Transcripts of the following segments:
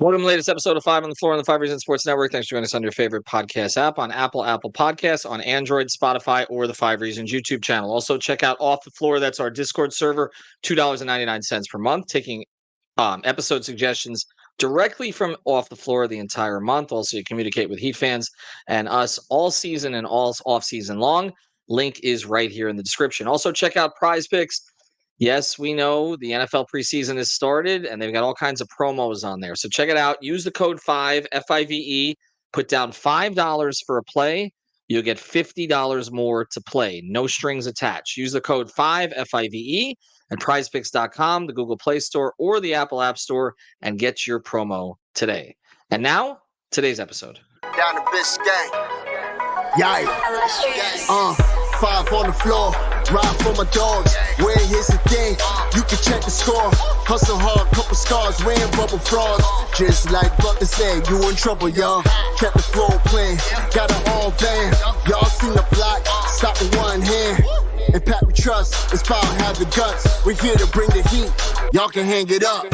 Welcome to the latest episode of Five on the Floor on the Five Reasons Sports Network. Thanks for joining us on your favorite podcast app on Apple Podcasts, on Android, Spotify, or the Five Reasons YouTube channel. Also, check out Off the Floor. That's our Discord server, $2.99 per month, taking episode suggestions directly from Off the Floor the entire month. Also, you communicate with Heat fans and us all season and all off season long. Link is right here in the description. Also, check out Prize Picks. Yes, we know the NFL preseason has started and they've got all kinds of promos on there. So check it out. Use the code 5, FIVE. Put down $5 for a play. You'll get $50 more to play. No strings attached. Use the code 5, FIVE at prizepicks.com, the Google Play Store, or the Apple App Store and get your promo today. And now, today's episode. Down the Biscayne. Yikes. Five on the floor. Ride for my dogs. Where here's the thing. You can check the score. Hustle hard, couple scars, wearing bubble frogs. Just like Butler said, you in trouble, y'all. Kept the floor playing. Got it all band. Y'all seen the block. Stop with one hand. And Pat we trust. It's power, have the guts. We're here to bring the heat. Y'all can hang it up.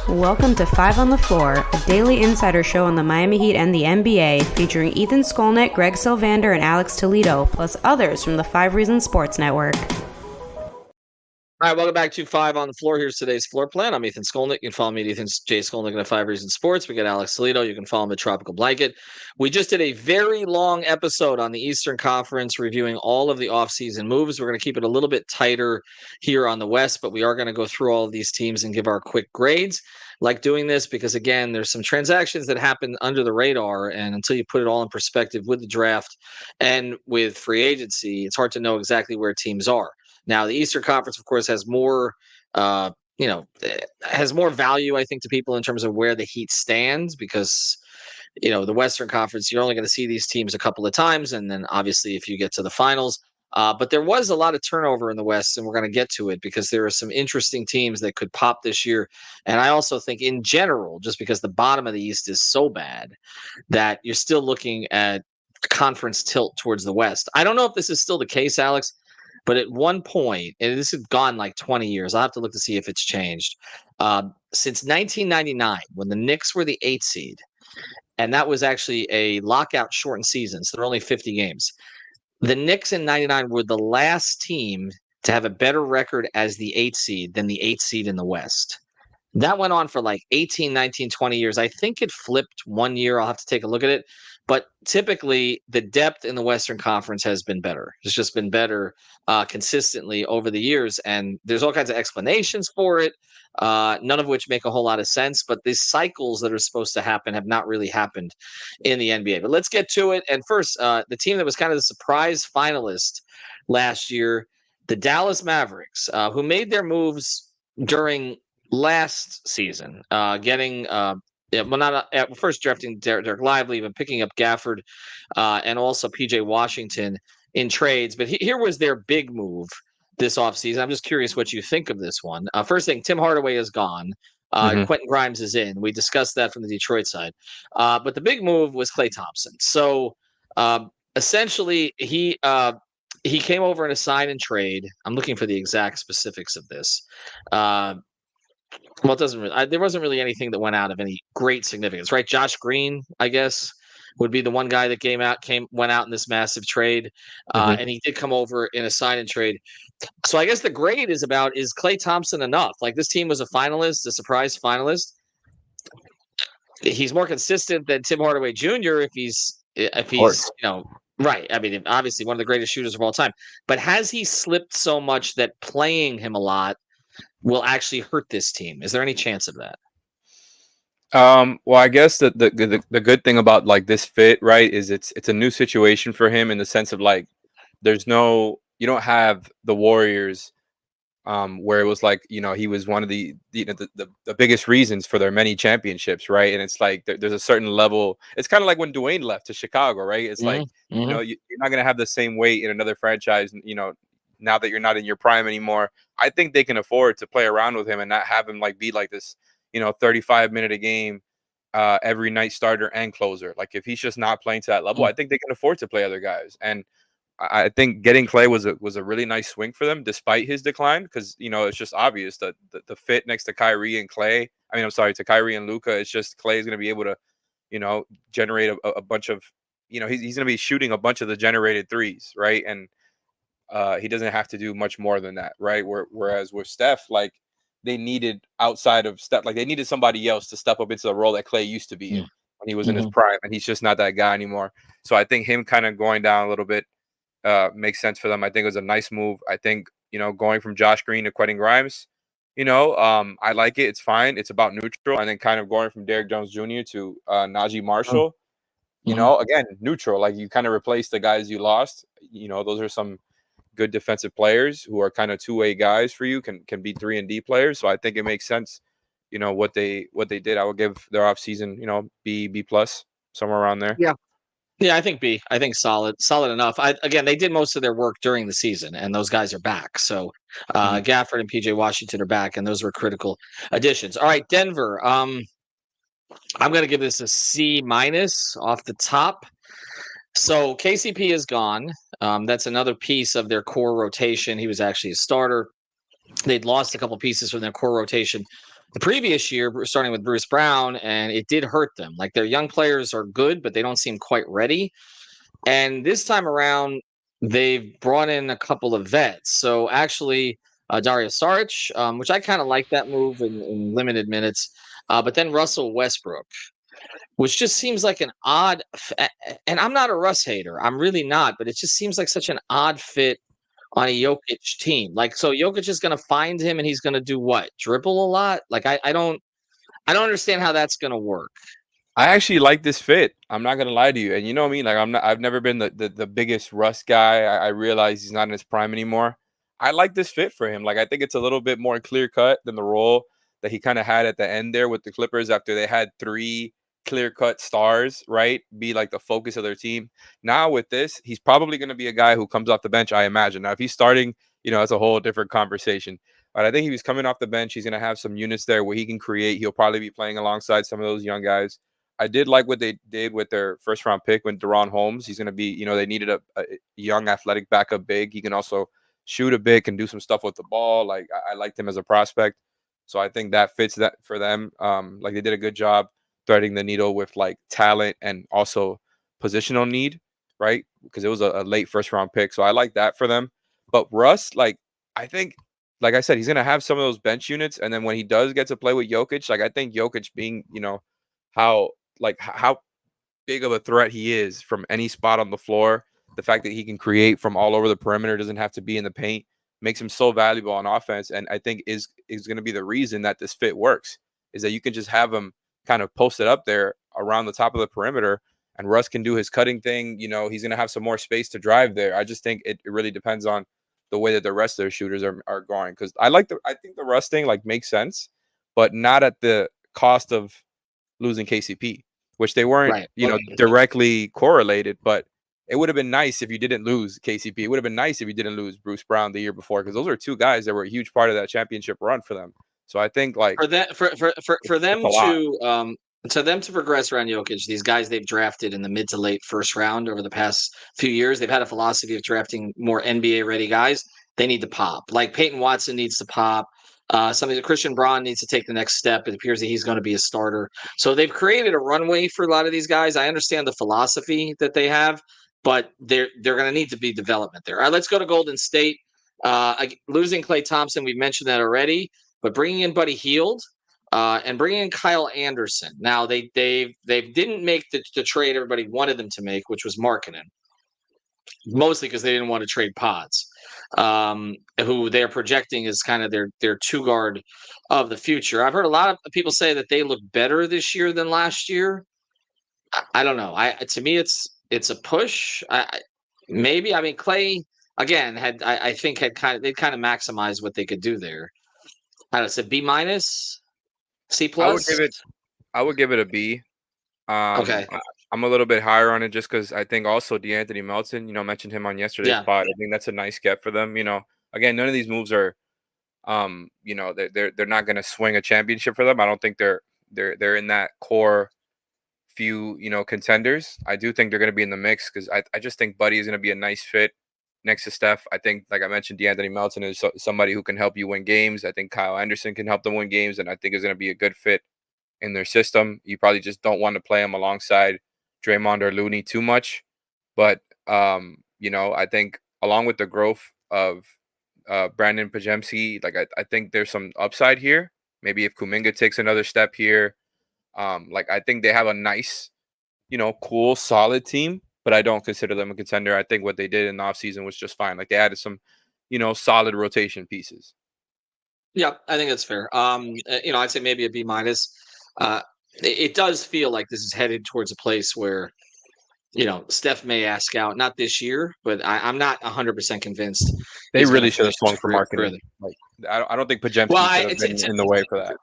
Welcome to Five on the Floor, a daily insider show on the Miami Heat and the NBA, featuring Ethan Skolnick, Greg Sylvander, and Alex Toledo, plus others from the Five Reasons Sports Network. All right, welcome back to Five on the Floor. Here's today's floor plan. I'm Ethan Skolnick. You can follow me at Ethan J. Skolnick at Five Reasons Sports. We got Alex Toledo. You can follow him at Tropical Blanket. We just did a very long episode on the Eastern Conference reviewing all of the offseason moves. We're going to keep it a little bit tighter here on the West, but we are going to go through all of these teams and give our quick grades. Like doing this because, again, there's some transactions that happen under the radar, and until you put it all in perspective with the draft and with free agency, it's hard to know exactly where teams are. Now, the Eastern Conference, of course, has more, has more value, I think, to people in terms of where the Heat stands because, the Western Conference, you're only going to see these teams a couple of times. And then obviously if you get to the finals, but there was a lot of turnover in the West, and we're going to get to it because there are some interesting teams that could pop this year. And I also think in general, just because the bottom of the East is so bad, that you're still looking at conference tilt towards the West. I don't know if this is still the case, Alex. But at one point, and this has gone like 20 years, I'll have to look to see if it's changed. Since 1999, when the Knicks were the 8th seed, and that was actually a lockout shortened season, so there were only 50 games. The Knicks in 99 were the last team to have a better record as the 8th seed than the 8th seed in the West. That went on for like 18, 19, 20 years. I think it flipped one year. I'll have to take a look at it. But typically, the depth in the Western Conference has been better. It's just been better consistently over the years. And there's all kinds of explanations for it, none of which make a whole lot of sense. But these cycles that are supposed to happen have not really happened in the NBA. But let's get to it. And first, the team that was kind of the surprise finalist last year, the Dallas Mavericks, who made their moves during last season, getting first drafting Derek Lively, but picking up Gafford and also PJ Washington in trades. But here was their big move this offseason. I'm just curious what you think of this one. First thing, Tim Hardaway is gone. Quentin Grimes is in. We discussed that from the Detroit side. But the big move was Klay Thompson. So essentially, he came over in a sign and trade. I'm looking for the exact specifics of this. Well, it doesn't really. There wasn't really anything that went out of any great significance, right? Josh Green, I guess, would be the one guy that went out in this massive trade, and he did come over in a sign and trade. So I guess the grade is Klay Thompson enough? Like this team was a finalist, a surprise finalist. He's more consistent than Tim Hardaway Jr. if he's right. I mean, obviously one of the greatest shooters of all time. But has he slipped so much that playing him a lot will actually hurt this team? Is there any chance of that? Well, I guess the good thing about like this fit, right, is it's a new situation for him in the sense of like you don't have the Warriors where it was like, he was one of the biggest reasons for their many championships, right? And it's like there's a certain level. It's kind of like when Dwayne left to Chicago, right? It's like you're not going to have the same weight in another franchise, now that you're not in your prime anymore. I think they can afford to play around with him and not have him like be like this, 35-minute a game every night starter and closer. Like if he's just not playing to that level, I think they can afford to play other guys. And I think getting Clay was a really nice swing for them, despite his decline, because it's just obvious that the fit next to Kyrie and Clay. I mean, I'm sorry, to Kyrie and Luka. It's just Clay is going to be able to, generate a bunch of, he's going to be shooting a bunch of the generated threes, right? And he doesn't have to do much more than that, right? Whereas with Steph, like they needed outside of Steph, like they needed somebody else to step up into the role that Clay used to be in when he was in his prime, and he's just not that guy anymore. So I think him kind of going down a little bit makes sense for them. I think it was a nice move. I think going from Josh Green to Quentin Grimes, I like it. It's fine. It's about neutral. And then kind of going from Derrick Jones Jr. to Najee Marshall, again, neutral. Like you kind of replace the guys you lost. Those are some good defensive players who are kind of two-way guys for you, can be 3-and-D players. So I think it makes sense, what they did. I would give their offseason, B plus, somewhere around there. Yeah, I think B. I think solid enough. Again, they did most of their work during the season, and those guys are back. So Gafford and PJ Washington are back, and those were critical additions. All right, Denver. I'm going to give this a C minus off the top. So KCP is gone. That's another piece of their core rotation. He was actually a starter. They'd lost a couple pieces from their core rotation the previous year, starting with Bruce Brown, and it did hurt them. Like their young players are good, but they don't seem quite ready. And this time around, they've brought in a couple of vets. So actually, Dario Saric, which I kind of like that move in limited minutes. But then Russell Westbrook, which just seems like an odd. And I'm not a Russ hater. I'm really not. But it just seems like such an odd fit on a Jokic team. Like, so Jokic is going to find him, and he's going to do what? Dribble a lot? Like, I don't understand how that's going to work. I actually like this fit. I'm not gonna lie to you, and you know me, like I've never been the biggest Russ guy. I realize he's not in his prime anymore. I like this fit for him. Like I think it's a little bit more clear cut than the role that he kind of had at the end there with the Clippers after they had 3 clear cut stars, right? Be like the focus of their team. Now with this, he's probably gonna be a guy who comes off the bench. I imagine. Now if he's starting, that's a whole different conversation. But I think he was coming off the bench. He's gonna have some units there where he can create. He'll probably be playing alongside some of those young guys. I did like what they did with their first round pick when De'Ron Holmes. He's going to be, they needed a young athletic backup big. He can also shoot a bit, can do some stuff with the ball. Like I liked him as a prospect. So I think that fits that for them. Like they did a good job threading the needle with like talent and also positional need, right? Because it was a late first round pick. So I like that for them. But Russ, like I think, like I said, he's going to have some of those bench units. And then when he does get to play with Jokic, like I think Jokic being, how big of a threat he is from any spot on the floor. The fact that he can create from all over the perimeter, doesn't have to be in the paint, makes him so valuable on offense. And I think is going to be the reason that this fit works, is that you can just have him kind of posted up there around the top of the perimeter, and Russ can do his cutting thing. He's going to have some more space to drive there. I just think it really depends on the way that the rest of their shooters are going. Because I think the Russ thing like makes sense, but not at the cost of losing KCP, which they weren't, Right. directly correlated, but it would have been nice if you didn't lose KCP. It would have been nice if you didn't lose Bruce Brown the year before, because those are 2 guys that were a huge part of that championship run for them. So I think like For that, for them a lot. to progress around Jokic, these guys they've drafted in the mid to late first round over the past few years, they've had a philosophy of drafting more NBA ready guys. They need to pop. Like Peyton Watson needs to pop. Something that Christian Braun needs to take the next step. It appears that he's going to be a starter. So they've created a runway for a lot of these guys. I understand the philosophy that they have, but they're going to need to be development there. All right, let's go to Golden State. Losing Klay Thompson, we've mentioned that already, but bringing in Buddy Hield and bringing in Kyle Anderson. Now they didn't make the trade everybody wanted them to make, which was Markkanen, mostly because they didn't want to trade Pods, who they're projecting is kind of their 2 guard of the future. I've heard a lot of people say that they look better this year than last year. I don't know. To me, it's a push. Maybe. I mean, Clay again I think they kind of maximized what they could do there. I don't know, B minus, C I would plus. give it a B. Okay. I'm a little bit higher on it just because I think also DeAnthony Melton, mentioned him on yesterday's Yeah. pod. I think that's a nice get for them. Again, none of these moves are, they're not going to swing a championship for them. I don't think they're in that core few, contenders. I do think they're going to be in the mix because I just think Buddy is going to be a nice fit next to Steph. I think, like I mentioned, DeAnthony Melton is somebody who can help you win games. I think Kyle Anderson can help them win games, and I think is going to be a good fit in their system. You probably just don't want to play him alongside Draymond or Looney too much. But, I think along with the growth of Brandon Pajemski, like I think there's some upside here. Maybe if Kuminga takes another step here, I think they have a nice, cool, solid team, but I don't consider them a contender. I think what they did in the offseason was just fine. Like they added some, solid rotation pieces. Yeah, I think that's fair. I'd say maybe a B minus. It does feel like this is headed towards a place where Steph may ask out, not this year, but I'm not 100% convinced They he's going to really should have finish his swung for career marketing. further. Like I don't think Well, Pajemski should have been in the way for that.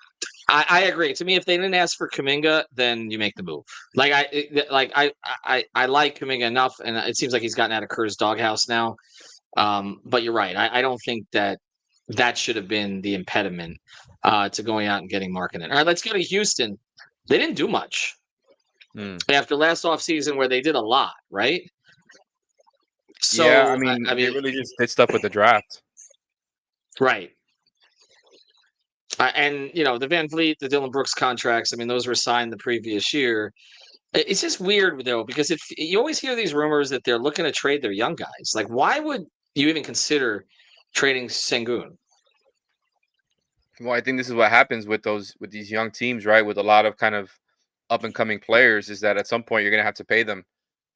I agree. To me, if they didn't ask for Kuminga, then you make the move. I like Kuminga enough, and it seems like he's gotten out of Kerr's doghouse now. But you're right. I don't think that should have been the impediment to going out and getting marketing. All right, let's go to Houston. They didn't do much after last offseason where they did a lot, right? Yeah, I So, mean, they really just did stuff with the draft. right. And the Van Vliet, the Dylan Brooks contracts. I mean, those were signed the previous year. It's just weird though because you always hear these rumors that they're looking to trade their young guys. Like, why would you even consider trading Sengun? Well, I think this is what happens with these young teams, right? With a lot of kind of up and coming players, is that at some point you're gonna have to pay them.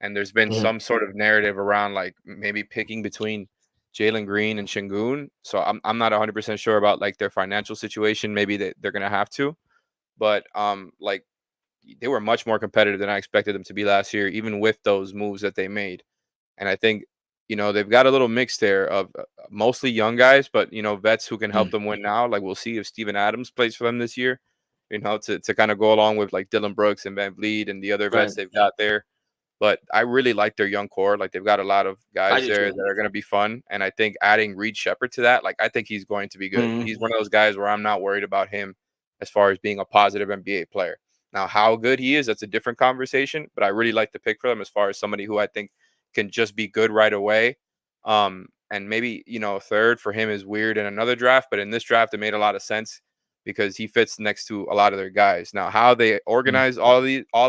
And there's been some sort of narrative around like maybe picking between Jalen Green and Shingun. So I'm not 100% sure about like their financial situation. Maybe they're gonna have to, but like they were much more competitive than I expected them to be last year, even with those moves that they made. And I think they've got a little mix there of mostly young guys, but vets who can help them win now. Like we'll see if Steven Adams plays for them this year. To kind of go along with like Dylan Brooks and Van Vliet and the other vets they've got there. But I really like their young core. Like they've got a lot of guys there that are going to be fun. And I think adding Reed Shepherd to that, like I think he's going to be good. He's one of those guys where I'm not worried about him as far as being a positive NBA player. Now, how good he is, that's a different conversation. But I really like the pick for them as far as somebody who I think can just be good right away. And maybe, third for him is weird in another draft. But in this draft, it made a lot of sense because he fits next to a lot of their guys. Now, how they organize all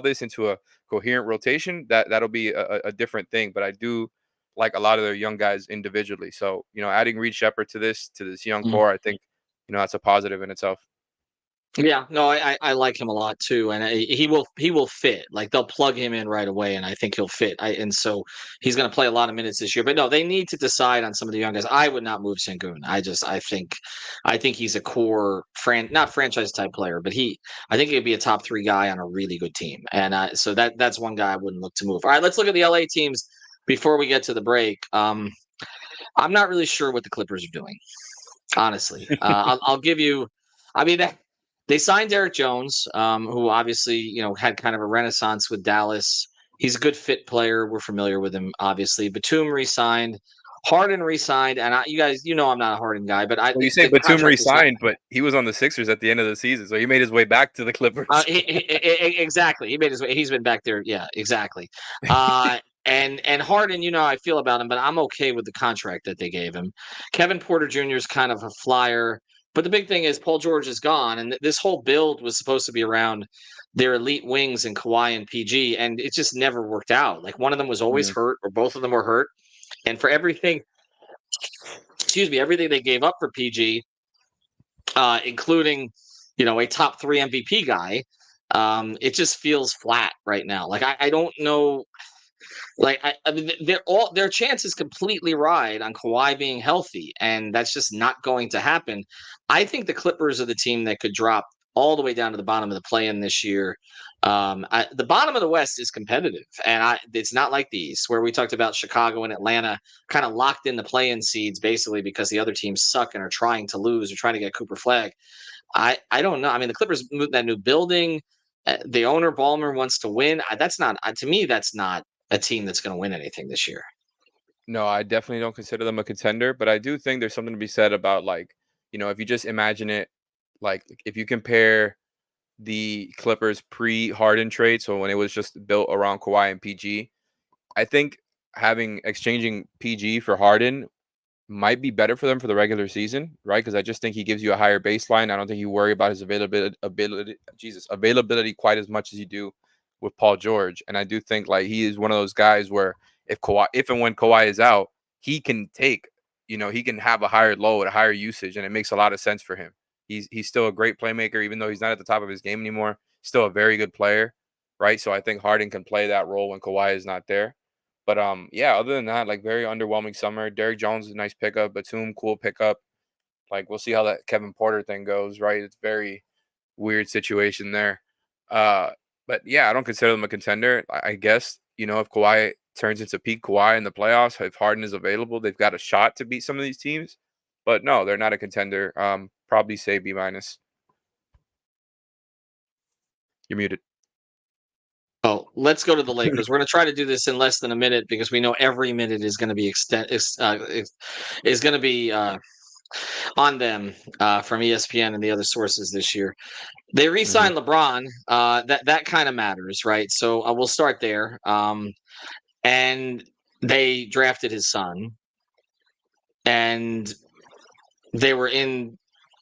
this into a coherent rotation, that'll be a different thing. But I do like a lot of their young guys individually. So, adding Reed Shepherd to this young core, I think, that's a positive in itself. Yeah, no, I like him a lot too, and he will fit. Like they'll plug him in right away, and I think he'll fit. And so he's going to play a lot of minutes this year. But no, they need to decide on some of the young guys. I would not move Sengun. I think he's a core not franchise type player, but I think he'd be a top 3 guy on a really good team. And so that's one guy I wouldn't look to move. All right, let's look at the LA teams before we get to the break. I'm not really sure what the Clippers are doing, honestly. I'll give you. I mean, they signed Derek Jones, who obviously, had kind of a renaissance with Dallas. He's a good fit player. We're familiar with him, obviously. Batum re-signed. Harden re-signed. And you guys, I'm not a Harden guy, but Well, you say Batum re-signed, but he was on the Sixers at the end of the season, so he made his way back to the Clippers. Exactly. He made his way. He's been back there. Yeah, exactly. And Harden, how I feel about him, but I'm okay with the contract that they gave him. Kevin Porter Jr. is kind of a flyer. But the big thing is Paul George is gone, and this whole build was supposed to be around their elite wings and Kawhi and PG, and it just never worked out. Like one of them was always hurt, or both of them were hurt. And for everything they gave up for PG, including a top 3 MVP guy, it just feels flat right now. Like I don't know. Like I mean, their chances completely ride on Kawhi being healthy, and that's just not going to happen. I think the Clippers are the team that could drop all the way down to the bottom of the play-in this year. The bottom of the West is competitive, and it's not like the East, where we talked about Chicago and Atlanta kind of locked in the play-in seeds basically because the other teams suck and are trying to lose or trying to get Cooper Flag. I don't know. I mean, the Clippers moved that new building. The owner Ballmer wants to win. That's not to me. That's not a team that's going to win anything this year. No, I definitely don't consider them a contender, but I do think there's something to be said about like, if you just imagine it, like if you compare the Clippers pre-Harden trade, so when it was just built around Kawhi and PG, I think exchanging PG for Harden might be better for them for the regular season, right? Because I just think he gives you a higher baseline. I don't think you worry about his availability quite as much as you do with Paul George. And I do think like he is one of those guys where if and when Kawhi is out, he can take, he can have a higher load, a higher usage, and it makes a lot of sense for him. He's still a great playmaker, even though he's not at the top of his game anymore. Still a very good player, right? So I think Harden can play that role when Kawhi is not there. But yeah, other than that, like very underwhelming summer. Derrick Jones is a nice pickup. Batum, cool pickup. Like we'll see how that Kevin Porter thing goes, right? It's very weird situation there. Uh, but yeah, I don't consider them a contender. I guess, if Kawhi turns into peak Kawhi in the playoffs, if Harden is available, they've got a shot to beat some of these teams. But no, they're not a contender. Probably say B minus. You're muted. Oh, let's go to the Lakers. We're going to try to do this in less than a minute because we know every minute is going to be is going to be on them from ESPN and the other sources this year. They re-signed LeBron. That kind of matters, right? So we'll start there. And they drafted his son, and they were in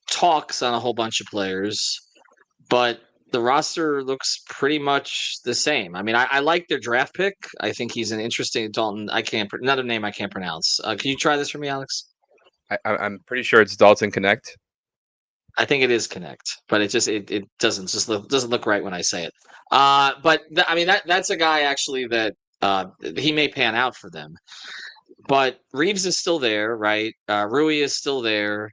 talks on a whole bunch of players, but the roster looks pretty much the same. I mean, I like their draft pick. I think he's an interesting Dalton. Another name I can't pronounce. Can you try this for me, Alex? I'm pretty sure it's Dalton Connect. I think it is Connect, but it doesn't look right when I say it. But I mean that's a guy actually that he may pan out for them. But Reeves is still there, right? Rui is still there.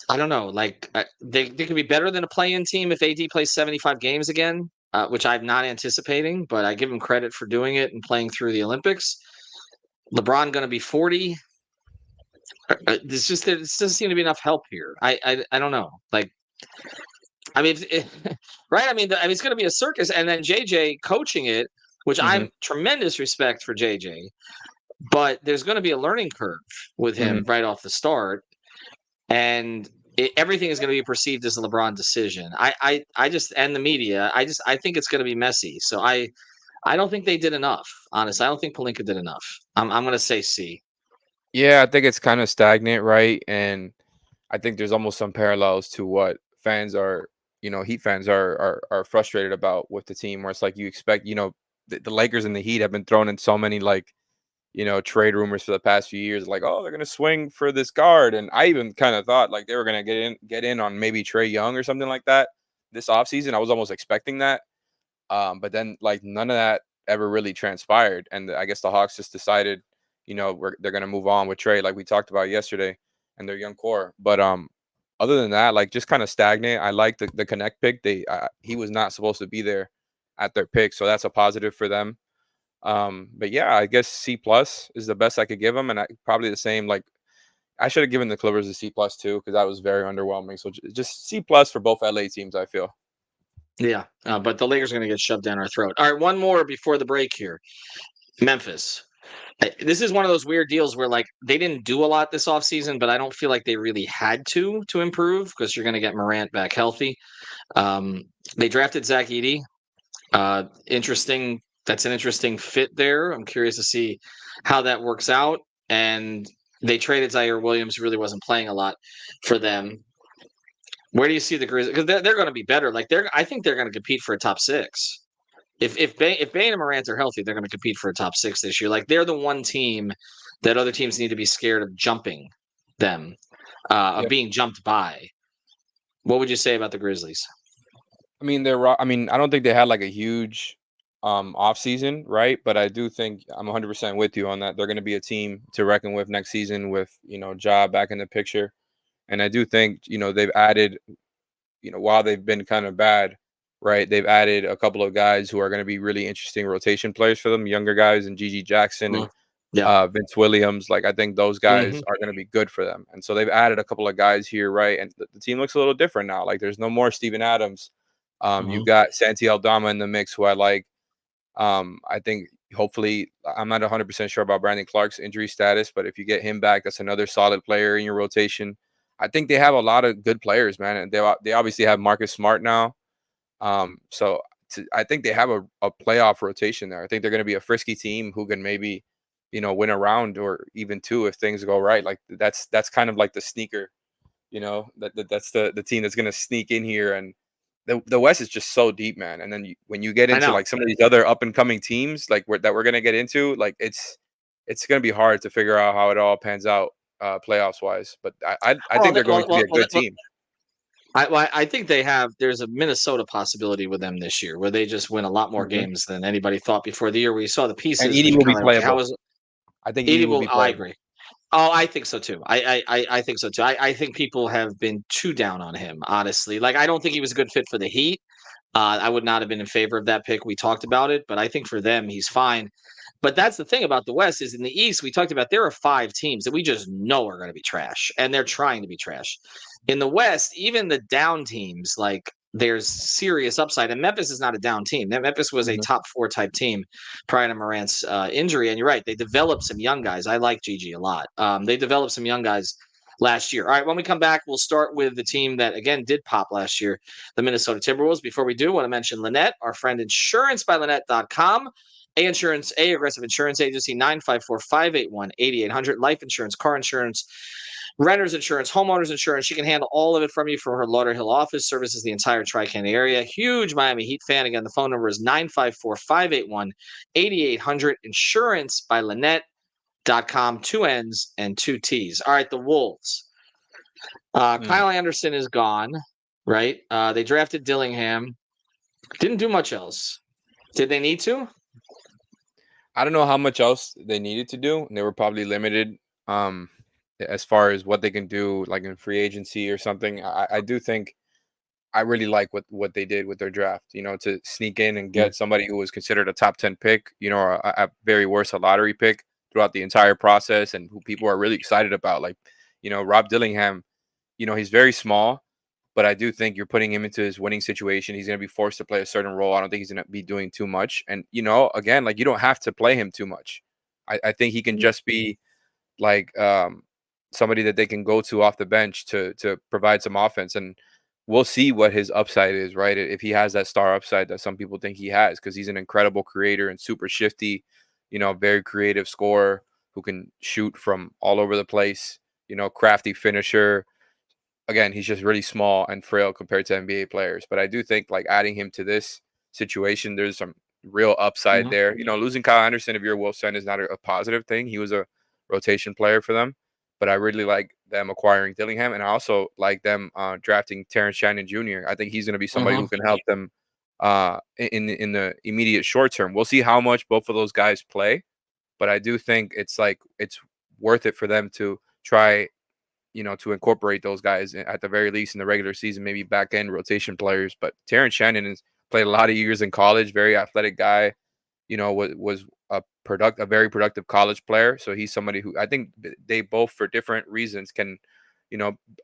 I don't know. Like they could be better than a play-in team if AD plays 75 games again, which I'm not anticipating. But I give him credit for doing it and playing through the Olympics. LeBron going to be 40. There doesn't seem to be enough help here. I don't know. Like I mean, right? I mean, it's going to be a circus, and then JJ coaching it, which I'm tremendous respect for JJ. But there's going to be a learning curve with him right off the start, and everything is going to be perceived as a LeBron decision. I just and the media. I think it's going to be messy. So I don't think they did enough. Honestly, I don't think Pelinka did enough. I'm going to say C. Yeah, I think it's kind of stagnant, right? And I think there's almost some parallels to what fans are, Heat fans are frustrated about with the team, where it's like you expect, the Lakers and the Heat have been thrown in so many like, trade rumors for the past few years, like, oh, they're gonna swing for this guard. And I even kind of thought like they were gonna get in on maybe Trae Young or something like that this offseason. I was almost expecting that. But then like none of that ever really transpired. And I guess the Hawks just decided, they're gonna move on with Trae, like we talked about yesterday, and their young core. But other than that, like just kind of stagnant. I like the Connect pick. He was not supposed to be there at their pick, so that's a positive for them. But yeah, I guess C plus is the best I could give them, and probably the same. Like I should have given the Clippers a C plus too because that was very underwhelming. So just C plus for both LA teams, I feel. Yeah, but the Lakers are going to get shoved down our throat. All right, one more before the break here. Memphis. This is one of those weird deals where like they didn't do a lot this offseason, but I don't feel like they really had to improve because you're going to get Morant back healthy. They drafted Zach Edey. Interesting. That's an interesting fit there. I'm curious to see how that works out. And they traded Zaire Williams, who really wasn't playing a lot for them. Where do you see the Grizzlies? Because they're going to be better. Like I think they're going to compete for a top 6. If Bane and Morant are healthy, they're going to compete for a top 6 this year. Like they're the one team that other teams need to be scared of jumping them, of being jumped by. What would you say about the Grizzlies? I mean, I don't think they had like a huge off season, right? But I do think I'm 100% with you on that. They're going to be a team to reckon with next season with, Ja back in the picture. And I do think, they've added, while they've been kind of bad, right? They've added a couple of guys who are going to be really interesting rotation players for them, younger guys, and Gigi Jackson and Vince Williams. Like I think those guys are going to be good for them. And so they've added a couple of guys here, right? And the team looks a little different now. Like there's no more Steven Adams. You've got Santi Aldama in the mix, who I like. I think hopefully I'm not 100% sure about Brandon Clark's injury status, but if you get him back, that's another solid player in your rotation. I think they have a lot of good players, man. And they obviously have Marcus Smart now. So I think they have a playoff rotation there. I think they're going to be a frisky team who can maybe, win a round or even two if things go right. Like that's kind of like the sneaker, that's the team that's going to sneak in here. And the West is just so deep, man. And then when you get I into know. like some of these other up and coming teams, like that we're going to get into, like it's going to be hard to figure out how it all pans out playoffs wise. But I Well, think they're going to be a good well, team. I think they have. There's a Minnesota possibility with them this year, where they just win a lot more Mhm. games than anybody thought before the year. We saw the And pieces, but Edie you're will be kind of like, okay, how playable. is I think Edie Edie will will? be Oh, I playable. agree. Oh, I think so too. I think so too. I think people have been too down on him, honestly. Like, I don't think he was a good fit for the Heat. I would not have been in favor of that pick. We talked about it, but I think for them, he's fine. But that's the thing about the West is in the East, we talked about there are 5 teams that we just know are going to be trash, and they're trying to be trash. In the West, even the down teams, like there's serious upside. And Memphis is not a down team. Memphis was a Mhm. top 4 type team prior to Morant's injury. And you're right, they developed some young guys. I like Gigi a lot. They developed some young guys last year. All right, when we come back, we'll start with the team that again did pop last year, the Minnesota Timberwolves. Before we do, I want to mention Lynette, our friend insurancebylynette.com. A Insurance, A Aggressive Insurance Agency, 954-581-8800. Life insurance, car insurance, renter's insurance, homeowner's insurance. She can handle all of it from you from her Lauderhill office. Services the entire Tri-County area. Huge Miami Heat fan. Again, the phone number is 954-581-8800. Insurance by Lynette.com. 2 N's and 2 T's. All right, the Wolves. Mm. Kyle Anderson is gone, right? They drafted Dillingham. Didn't do much else. Did they need to? I don't know how much else they needed to do. They were probably limited um as far as what they can do like in free agency or something. I do think I really like what they did with their draft, to sneak in and get somebody who was considered a top 10 pick, a very worse a lottery pick throughout the entire process and who people are really excited about. Like, Rob Dillingham, he's very small, but I do think you're putting him into his winning situation. He's going to be forced to play a certain role. I don't think he's going to be doing too much. And, again, like you don't have to play him too much. I think he can just be like somebody that they can go to off the bench to provide some offense. And we'll see what his upside is, right? If he has that star upside that some people think he has, because he's an incredible creator and super shifty, very creative scorer who can shoot from all over the place, crafty finisher. Again, he's just really small and frail compared to NBA players. But I do think like adding him to this situation, there's some real upside Mhm. there. Losing Kyle Anderson, if you're a Wolves fan, is not a positive thing. He was a rotation player for them. But I really like them acquiring Dillingham, and I also like them drafting Terrence Shannon Jr. I think he's going to be somebody Mhm. who can help them in the immediate short term. We'll see how much both of those guys play, but I do think it's worth it for them to try, to incorporate those guys at the very least in the regular season, maybe back end rotation players. But Terrence Shannon has played a lot of years in college, very athletic guy, was a very productive college player. So he's somebody who I think they both for different reasons can,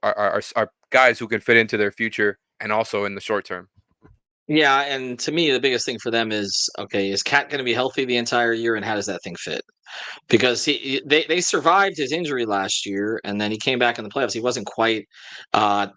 are guys who can fit into their future and also in the short term. Yeah, and to me, the biggest thing for them is okay, is Cat going to be healthy the entire year, and how does that thing fit? Because they survived his injury last year, and then he came back in the playoffs. Uh,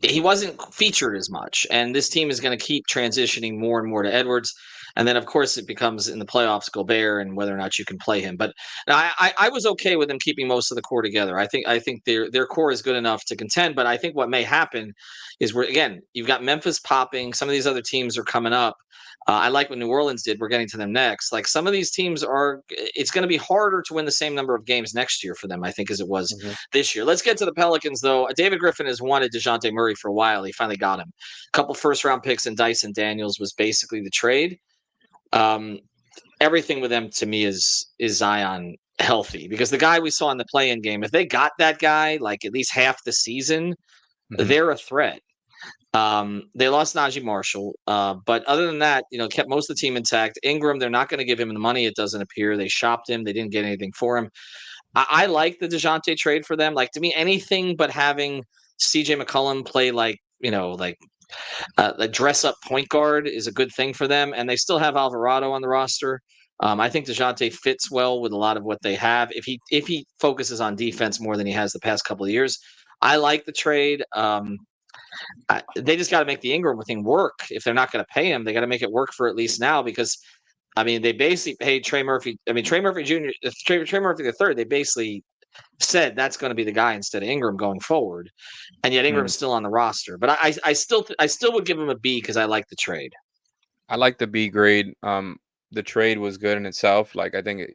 he wasn't featured as much, and this team is going to keep transitioning more and more to Edwards. And then, of course, it becomes in the playoffs Gobert and whether or not you can play him. But I was okay with them keeping most of the core together. I think their core is good enough to contend. But I think what may happen is where again you've got Memphis popping. Some of these other teams are coming up. I like what New Orleans did. We're getting to them next. Like some of these teams are, it's going to be harder to win the same number of games next year for them, I think, as it was Mhm. this year. Let's get to the Pelicans, though. David Griffin has wanted DeJounte Murray for a while. He finally got him. A couple first round picks and Dyson Daniels was basically the trade. Um, Everything with them to me is Zion healthy because the guy we saw in the play-in game, if they got that guy like at least half the season, Mhm. they're a threat. They lost Najee Marshall, but other than that, kept most of the team intact. Ingram, they're not going to give him the money. It doesn't appear. They shopped him. They didn't get anything for him. I like the DeJounte trade for them. Like to me, anything but having CJ McCollum play like a dress up point guard is a good thing for them. And they still have Alvarado on the roster. I think DeJounte fits well with a lot of what they have. If he focuses on defense more than he has the past couple of years, I like the trade. They just got to make the Ingram thing work. If they're not going to pay him, they got to make it work for at least now because, I mean, they basically paid Trey Murphy. I mean, Trey Murphy Jr., Trey Murphy the third. They basically said that's going to be the guy instead of Ingram going forward, and yet Ingram's still on the roster. But I still would give him a B because I like the trade. I like the B grade. The trade was good in itself. Like I think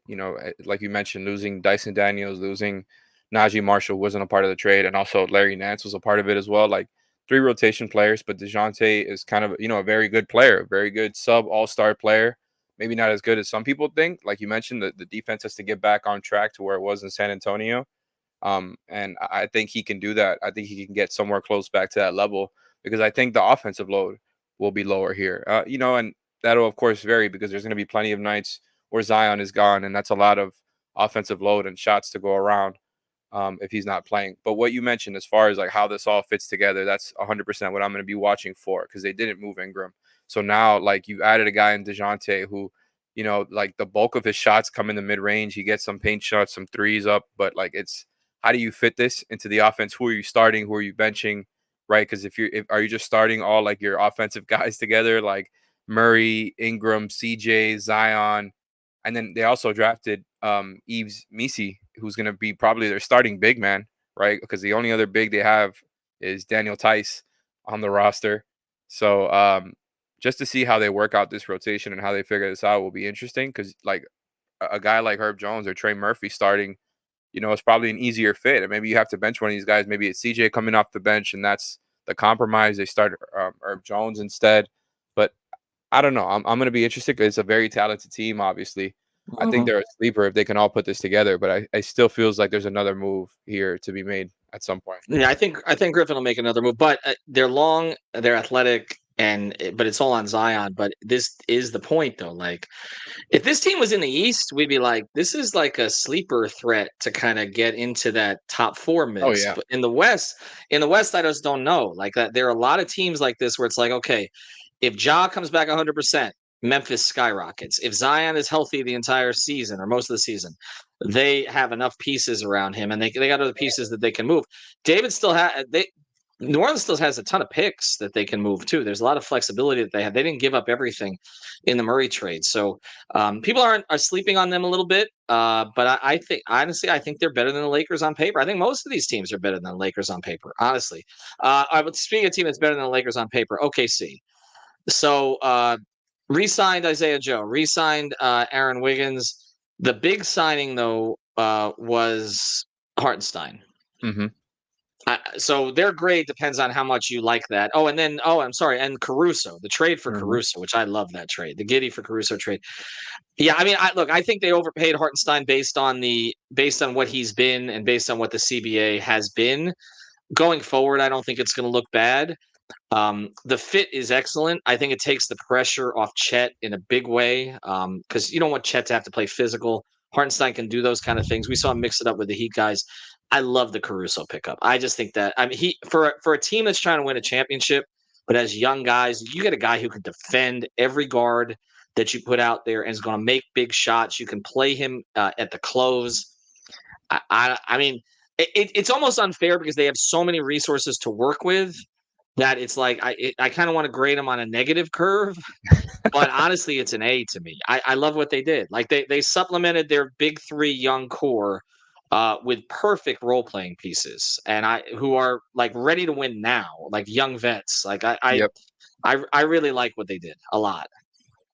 like you mentioned, losing Dyson Daniels, losing Najee Marshall wasn't a part of the trade, and also Larry Nance was a part of it as well. Like 3 rotation players, but DeJounte is kind of a very good player, a very good sub all-star player. Maybe not as good as some people think. Like you mentioned, the defense has to get back on track to where it was in San Antonio. And I think he can do that. I think he can get somewhere close back to that level because I think the offensive load will be lower here. And that'll of course vary because there's going to be plenty of nights where Zion is gone, and that's a lot of offensive load and shots to go around if he's not playing. But what you mentioned as far as like how this all fits together, that's 100% what I'm going to be watching for because they didn't move Ingram. So now like you added a guy in DeJounte who, like the bulk of his shots come in the mid range. He gets some paint shots, some threes up, but like it's how do you fit this into the offense? Who are you starting? Who are you benching? Right? Because are you just starting all like your offensive guys together, like Murray, Ingram, CJ, Zion, and then they also drafted Yves Misi, who's going to be probably their starting big man, right? Because the only other big they have is Daniel Tice on the roster. So just to see how they work out this rotation and how they figure this out will be interesting. Because like a guy like Herb Jones or Trey Murphy starting, it's probably an easier fit. And maybe you have to bench one of these guys. Maybe it's CJ coming off the bench, and that's the compromise. They start Herb Jones instead. But I don't know. I'm going to be interested because it's a very talented team, obviously. I think they're a sleeper if they can all put this together. But I still feels like there's another move here to be made at some point. Yeah, I think Griffin will make another move, but they're long, they're athletic, but it's all on Zion. But this is the point, though. Like, if this team was in the East, we'd be like, this is like a sleeper threat to kind of get into that top 4 mix. Oh, yeah. But in the West, I just don't know. Like that, there are a lot of teams like this where it's like, okay, if Ja comes back 100%, Memphis skyrockets. If Zion is healthy the entire season or most of the season, they have enough pieces around him, and they got other pieces that they can move. David still has New Orleans still has a ton of picks that they can move too. There's a lot of flexibility that they have. They didn't give up everything in the Murray trade, so people are sleeping on them a little bit. But I think honestly, I think they're better than the Lakers on paper. I think most of these teams are better than the Lakers on paper. Honestly, I would speak of a team that's better than the Lakers on paper. OKC. So re-signed Isaiah Joe, re-signed Aaron Wiggins. The big signing though was Hartenstein. Mm-hmm. So their grade depends on how much you like that. Oh, and then I'm sorry, and Caruso, the trade for Caruso, which I love that trade, the Giddey for Caruso trade. Yeah, I mean, I think they overpaid Hartenstein based on what he's been and based on what the CBA has been. Going forward, I don't think it's going to look bad. The fit is excellent. I think it takes the pressure off Chet in a big way because you don't want Chet to have to play physical. Hartenstein can do those kind of things. We saw him mix it up with the Heat guys. I love the Caruso pickup. I just think that he for a team that's trying to win a championship, but as young guys, you get a guy who can defend every guard that you put out there and is going to make big shots. You can play him at the close. I mean, it's almost unfair because they have so many resources to work with that it's like I kind of want to grade them on a negative curve, but honestly, it's an A to me. I love what they did. Like they supplemented their big 3 young core with perfect role playing pieces, and who are like ready to win now, like young vets. Like Yep. I really like what they did a lot.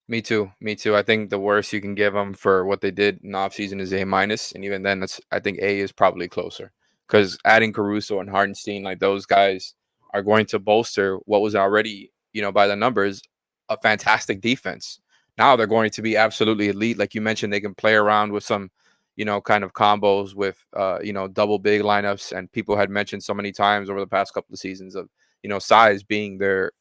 Me too. Me too. I think the worst you can give them for what they did in offseason is A minus, and even then, I think A is probably closer because adding Caruso and Hardenstein, like those guys, are going to bolster what was already, by the numbers, a fantastic defense. Now they're going to be absolutely elite. Like you mentioned, they can play around with some, kind of combos with, double big lineups, and people had mentioned so many times over the past couple of seasons of, size being their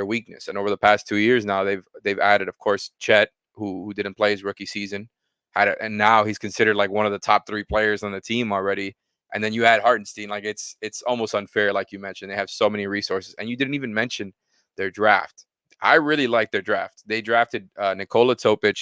weakness. And over the past 2 years now, they've added, of course, Chet, who didn't play his rookie season, and now he's considered like one of the top 3 players on the team already. And then you add Hartenstein, like it's almost unfair, like you mentioned. They have so many resources, and you didn't even mention their draft. I really like their draft. They drafted Nikola Topic,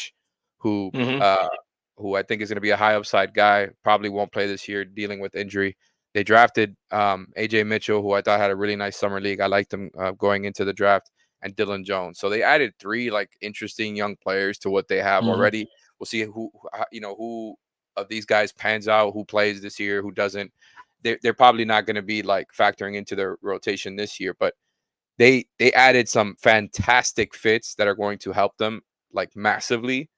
who I think is going to be a high upside guy. Probably won't play this year, dealing with injury. They drafted AJ Mitchell, who I thought had a really nice summer league. I liked him going into the draft, and Dylan Jones. So they added 3 like interesting young players to what they have already. We'll see who of these guys pans out, who plays this year, who doesn't. They're probably not going to be like factoring into their rotation this year, but they added some fantastic fits that are going to help them like massively.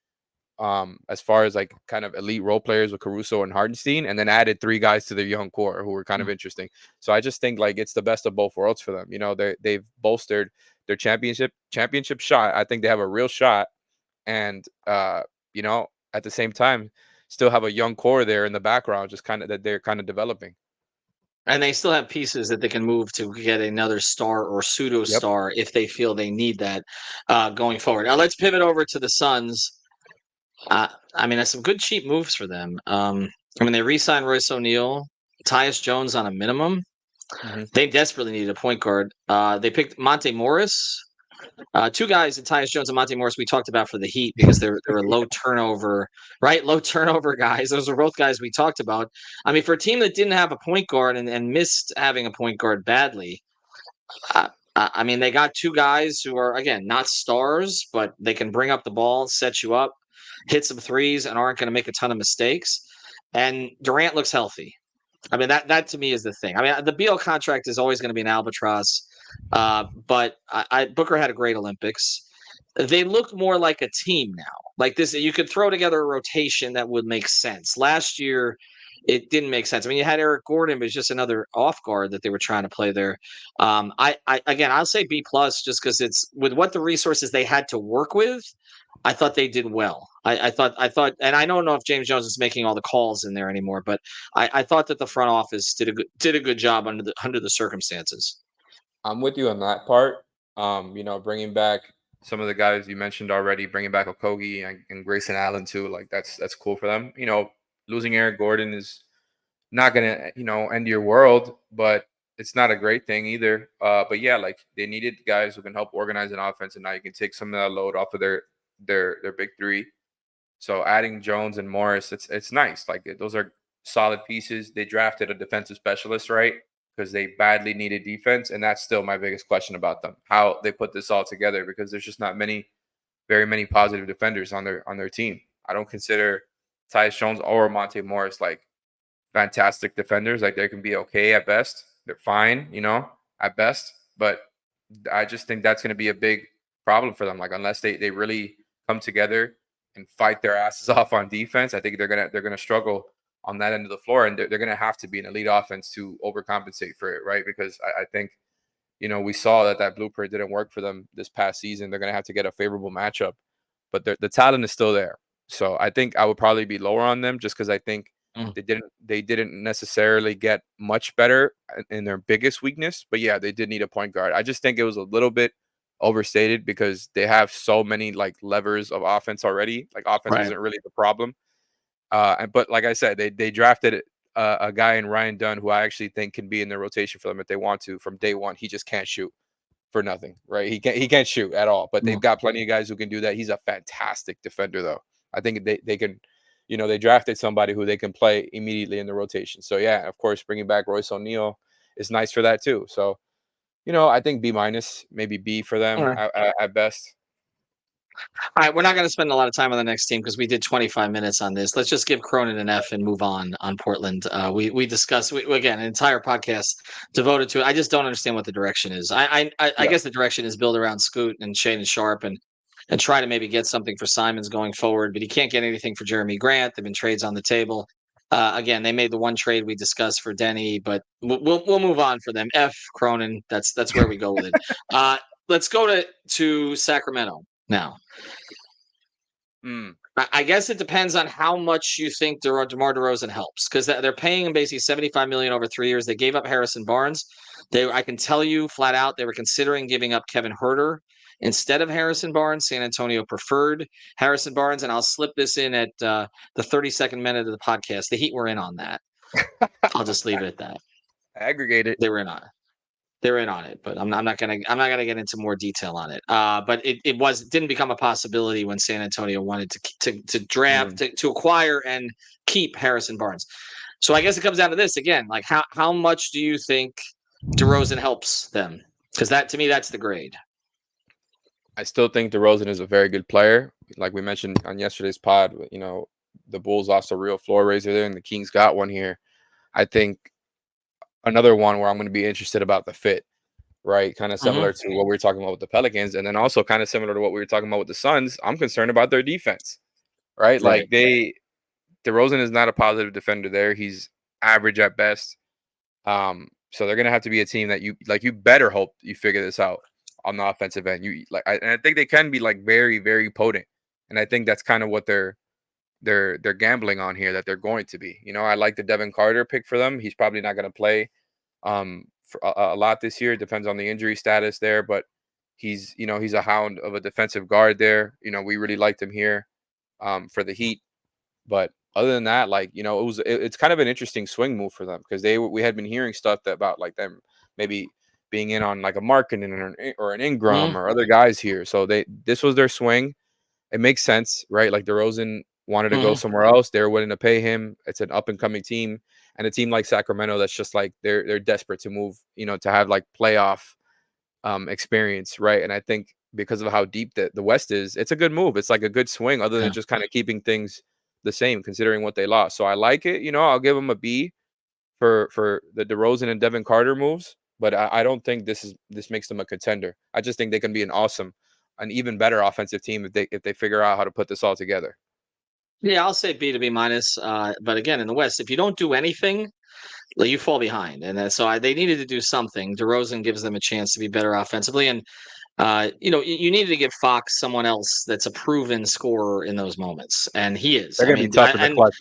As far as like kind of elite role players with Caruso and Hardenstein, and then added 3 guys to their young core who were kind of interesting. So I just think like it's the best of both worlds for them. You know, they've bolstered their championship shot. I think they have a real shot, and you know, at the same time, still have a young core there in the background, just kind of that they're kind of developing. And they still have pieces that they can move to get another star or pseudo Yep. star if they feel they need that going forward. Now let's pivot over to the Suns. I mean, that's some good cheap moves for them. I mean, they re-signed Royce O'Neal, Tyus Jones on a minimum. They desperately needed a point guard. They picked Monte Morris. 2 guys, Tyus Jones and Monte Morris, we talked about for the Heat because they're low turnover, right? Low turnover guys. Those are both guys we talked about. I mean, for a team that didn't have a point guard and missed having a point guard badly, I mean, they got 2 guys who are, again, not stars, but they can bring up the ball, set you up, hit some threes, and aren't going to make a ton of mistakes. And Durant looks healthy. I mean, that to me is the thing. I mean, the Beal contract is always going to be an albatross, but Booker had a great Olympics. They look more like a team now. Like this, you could throw together a rotation that would make sense. Last year, it didn't make sense. I mean, you had Eric Gordon, but it's just another off guard that they were trying to play there. Again, I'll say B plus just because it's with what the resources they had to work with. I thought they did well. I thought, and I don't know if James Jones is making all the calls in there anymore, but I thought that the front office did a good job under the circumstances. I'm with you on that part. You know, bringing back some of the guys you mentioned already, bringing back Okogie and Grayson Allen too, like that's cool for them. You know, losing Eric Gordon is not gonna end your world, but it's not a great thing either. But yeah, like they needed guys who can help organize an offense, and now you can take some of that load off of their big 3. So adding Jones and Morris, it's nice. Like those are solid pieces. They drafted a defensive specialist, right? Because they badly needed defense, and that's still my biggest question about them. How they put this all together, because there's just not very many positive defenders on their team. I don't consider Tyus Jones or Monte Morris like fantastic defenders. Like they can be okay at best. They're fine, at best. But I just think that's going to be a big problem for them. Like unless they really come together and fight their asses off on defense, I think they're gonna struggle on that end of the floor, and they're going to have to be an elite offense to overcompensate for it, right? Because I think, we saw that blueprint didn't work for them this past season. They're going to have to get a favorable matchup, but the talent is still there. So I think I would probably be lower on them just because I think they didn't necessarily get much better in their biggest weakness. But yeah, they did need a point guard. I just think it was a little bit overstated because they have so many like levers of offense already. Like offense isn't really the problem. But like I said, they drafted a guy in Ryan Dunn who I actually think can be in the rotation for them if they want to from day one. He just can't shoot for nothing, right? He can't shoot at all. But they've got plenty of guys who can do that. He's a fantastic defender, though. I think they can, they drafted somebody who they can play immediately in the rotation. So yeah, of course, bringing back Royce O'Neal is nice for that too. So, I think B minus, maybe B for them at best. All right, we're not going to spend a lot of time on the next team because we did 25 minutes on this. Let's just give Cronin an F and move on Portland. We discussed again an entire podcast devoted to it. I just don't understand what the direction is. I guess the direction is build around Scoot and Shaden Sharp and try to maybe get something for Simons going forward, but he can't get anything for Jeremy Grant. There've been trades on the table. Again, they made the one trade we discussed for Denny, but we'll move on for them. F Cronin. That's where we go with it. Let's go to Sacramento now. I guess it depends on how much you think DeMar DeRozan helps, because they're paying him basically $75 million over 3 years. They gave up Harrison Barnes. I can tell you flat out they were considering giving up Kevin Huerter instead of Harrison Barnes. San Antonio preferred Harrison Barnes, and I'll slip this in at the 32nd minute of the podcast. The Heat were in on that. I'll just leave it at that. Aggregate it. They were in on it. They're in on it, but I'm not gonna get into more detail on it. But it didn't become a possibility when San Antonio wanted to draft to acquire and keep Harrison Barnes. So I guess it comes down to this again. Like, how much do you think DeRozan helps them? Because that, to me, that's the grade. I still think DeRozan is a very good player. Like we mentioned on yesterday's pod, the Bulls lost a real floor raiser there, and the Kings got one here. I think another one where I'm going to be interested about the fit, right? Kind of similar to what we were talking about with the Pelicans, and then also kind of similar to what we were talking about with the Suns. I'm concerned about their defense, right? Right. Like DeRozan is not a positive defender there. He's average at best. So they're going to have to be a team that you better hope you figure this out on the offensive end. And I think they can be like very, very potent. And I think that's kind of what they're gambling on here, that they're going to be. I like the Devin Carter pick for them. He's probably not going to play for a lot this year. It depends on the injury status there, but he's a hound of a defensive guard there. We really liked him here for the Heat. But other than that, it's kind of an interesting swing move for them, because we had been hearing stuff about like them maybe being in on like a Markkanen or an Ingram or other guys here. So this was their swing. It makes sense, right? Like DeRozan wanted to go somewhere else. They're willing to pay him. It's an up and coming team, and a team like Sacramento that's just like they're desperate to move, to have like playoff experience, right? And I think because of how deep the West is, it's a good move. It's like a good swing, other than just kind of keeping things the same, considering what they lost. So I like it. I'll give them a B for the DeRozan and Devin Carter moves, but I don't think this makes them a contender. I just think they can be an even better offensive team if they figure out how to put this all together. Yeah, I'll say B to B minus. But again, in the West, if you don't do anything, you fall behind, and so they needed to do something. DeRozan gives them a chance to be better offensively, and you needed to give Fox someone else that's a proven scorer in those moments, and he is. They're I gonna be mean, tough in the clutch.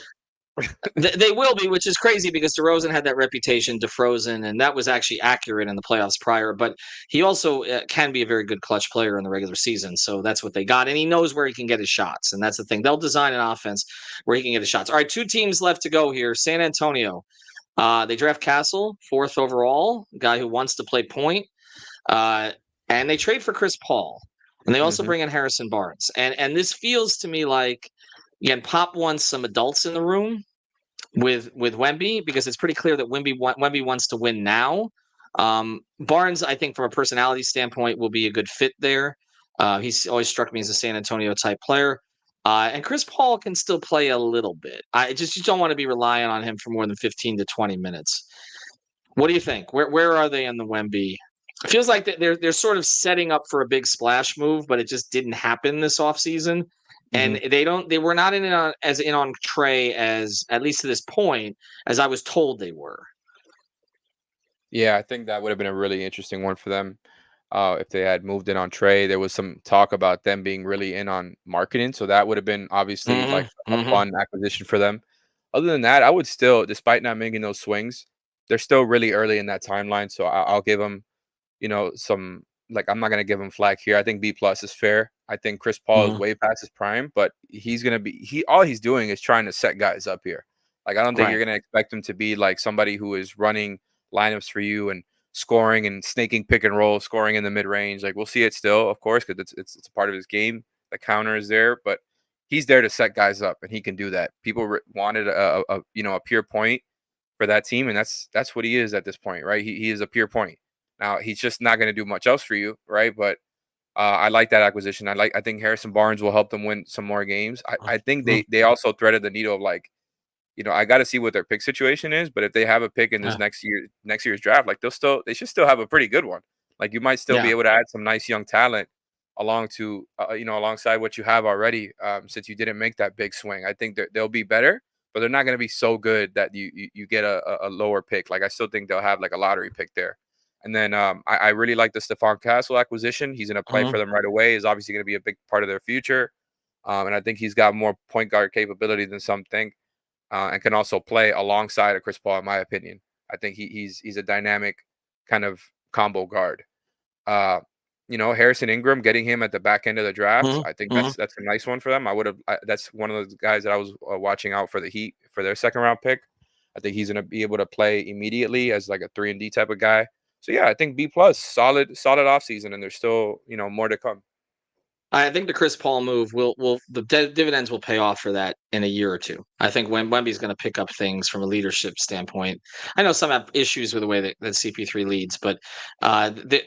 they will be, which is crazy because DeRozan had that reputation, DeFrozen, and that was actually accurate in the playoffs prior. But he also can be a very good clutch player in the regular season. So that's what they got. And he knows where he can get his shots. And that's the thing. They'll design an offense where he can get his shots. All right, 2 teams left to go here. San Antonio. They draft Castle, 4th overall, guy who wants to play point. And they trade for Chris Paul. And they also bring in Harrison Barnes. And this feels to me like, again, Pop wants some adults in the room with Wemby, because it's pretty clear that Wemby wants to win now. Barnes, I think, from a personality standpoint, will be a good fit there. He's always struck me as a San Antonio type player. And Chris Paul can still play a little bit. I just don't want to be relying on him for more than 15 to 20 minutes. What do you think? Where are they in the Wemby? It feels like they're sort of setting up for a big splash move, but it just didn't happen this offseason. And they were not in on Trey, as at least to this point, as I was told they were. Yeah, I think that would have been a really interesting one for them if they had moved in on Trey. There was some talk about them being really in on marketing, so that would have been obviously like a fun acquisition for them. Other than that, I would still, despite not making those swings, they're still really early in that timeline. So I'll give them, some, like, I'm not gonna give him flack here. I think B plus is fair. I think Chris Paul is way past his prime, but all he's doing is trying to set guys up here. Like, I don't think you're gonna expect him to be like somebody who is running lineups for you and scoring and snaking pick and roll, scoring in the mid range. Like, we'll see it still, of course, because it's a part of his game. The counter is there, but he's there to set guys up, and he can do that. People wanted a pure point for that team, and that's what he is at this point, right? He is a pure point. Now, he's just not going to do much else for you, right? But I like that acquisition. I think Harrison Barnes will help them win some more games. I think they also threaded the needle of, like, I got to see what their pick situation is. But if they have a pick in this next year's draft, like, they should still have a pretty good one. Like, you might still be able to add some nice young talent alongside what you have already, since you didn't make that big swing. I think they'll be better, but they're not going to be so good that you get a lower pick. Like, I still think they'll have like a lottery pick there. And then I really like the Stephon Castle acquisition. He's going to play for them right away. Is obviously going to be a big part of their future. And I think he's got more point guard capability than some think, and can also play alongside of Chris Paul, in my opinion. I think he's a dynamic kind of combo guard. Harrison Ingram, getting him at the back end of the draft, I think that's a nice one for them. That's one of those guys that I was watching out for the Heat for their second round pick. I think he's going to be able to play immediately as like a 3-and-D type of guy. So yeah, I think B plus, solid offseason, and there's still more to come. I think the Chris Paul move will dividends will pay off for that in a year or two. I think when Wemby's going to pick up things from a leadership standpoint. I know some have issues with the way that CP3 leads, but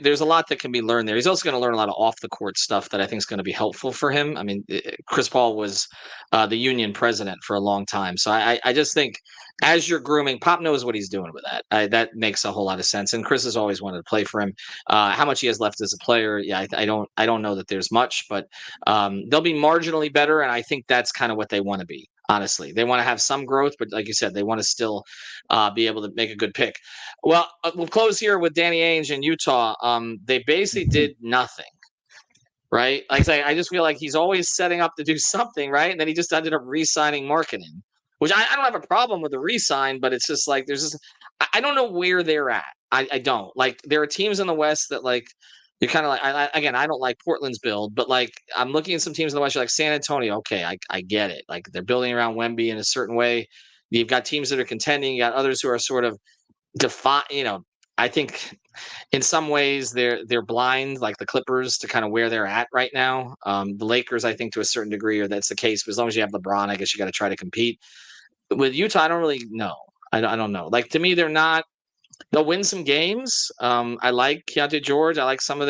there's a lot that can be learned there. He's also going to learn a lot of off the court stuff that I think is going to be helpful for him. I mean, Chris Paul was the union president for a long time, so I just think as you're grooming, Pop knows what he's doing with that. That makes a whole lot of sense. And Chris has always wanted to play for him. How much he has left as a player, yeah, I don't know that there's much, but they'll be marginally better, and I think that's kind of what they want to be. Honestly, they want to have some growth, but like you said, they want to still be able to make a good pick. Well, we'll close here with Danny Ainge in Utah. They basically did nothing, right? Like I say, I just feel like he's always setting up to do something, right? And then he just ended up re-signing Markkinen, which I don't have a problem with the re-sign, but it's just like there's just I don't know where they're at. I don't like there are teams in the West that like you're kind of like again I don't like Portland's build, but like I'm looking at some teams in the West you're like San Antonio. Okay, I get it. Like they're building around Wemby in a certain way. You've got teams that are contending. You got others who are sort of I think in some ways they're blind, like the Clippers, to kind of where they're at right now. The Lakers, I think, to a certain degree, or that's the case. But as long as you have LeBron, I guess you got to try to compete. But with Utah, I don't really know. I don't know. Like to me, they're not. They'll win some games. I like Keontae George. I like some of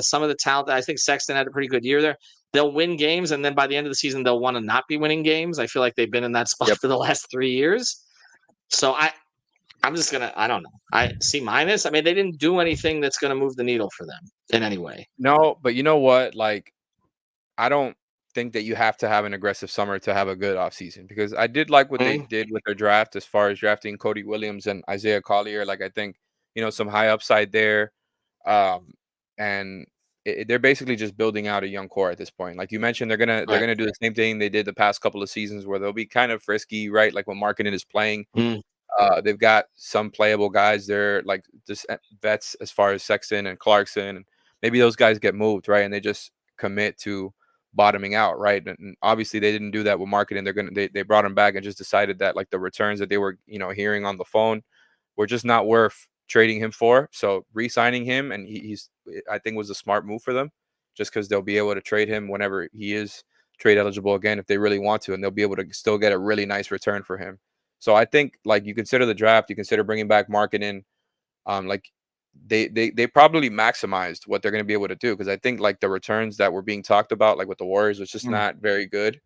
some of the talent. I think Sexton had a pretty good year there. They'll win games, and then by the end of the season, they'll want to not be winning games. I feel like they've been in that spot for the last 3 years. So I'm just gonna. I don't know. I C minus. I mean, they didn't do anything that's gonna move the needle for them in any way. No, but you know what? Like, I don't think that you have to have an aggressive summer to have a good offseason, because I did like what they Mm, did with their draft as far as drafting Cody Williams and Isaiah Collier. Like, I think, some high upside there. Um, and they're basically just building out a young core at this point. Like you mentioned, they're right. gonna do the same thing they did the past couple of seasons, where they'll be kind of frisky, right? Like when Markkinen is playing. Mm, They've got some playable guys there, like just vets as far as Sexton and Clarkson, and maybe those guys get moved, right? And they just commit to bottoming out, right? And obviously they didn't do that with marketing. They brought him back and just decided that like the returns that they were hearing on the phone were just not worth trading him for. So re-signing him, and he's I think was a smart move for them, just because they'll be able to trade him whenever he is trade eligible again if they really want to, and they'll be able to still get a really nice return for him. So I think like you consider the draft, you consider bringing back Markkinen, like they probably maximized what they're going to be able to do, because I think like the returns that were being talked about, like with the Warriors, was just mm. not very good,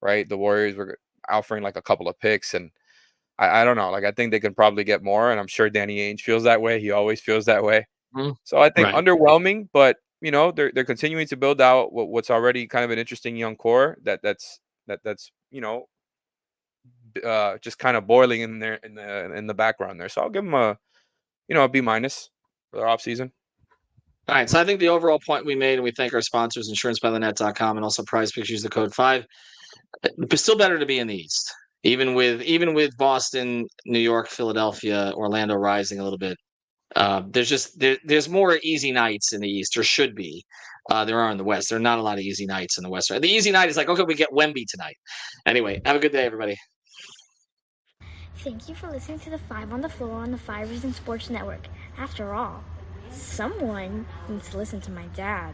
right? The Warriors were offering like a couple of picks, and I don't know, like I think they can probably get more, and I'm sure Danny Ainge feels that way. He always feels that way. Mm, So I think right. underwhelming, but they're continuing to build out what's already kind of an interesting young core that's just kind of boiling in there in the background there. So I'll give them a B minus for their off season. All right. So I think the overall point we made, and we thank our sponsors, insurancebythenet.com, and also Prize Picks, use the code 5. It's still better to be in the East, even with Boston, New York, Philadelphia, Orlando rising a little bit. There's more easy nights in the East, or should be. There are in the West. There are not a lot of easy nights in the West. The easy night is like, okay, we get Wemby tonight. Anyway, have a good day, everybody. Thank you for listening to the Five on the Floor on the Five Reasons Sports Network. After all, someone needs to listen to my dad.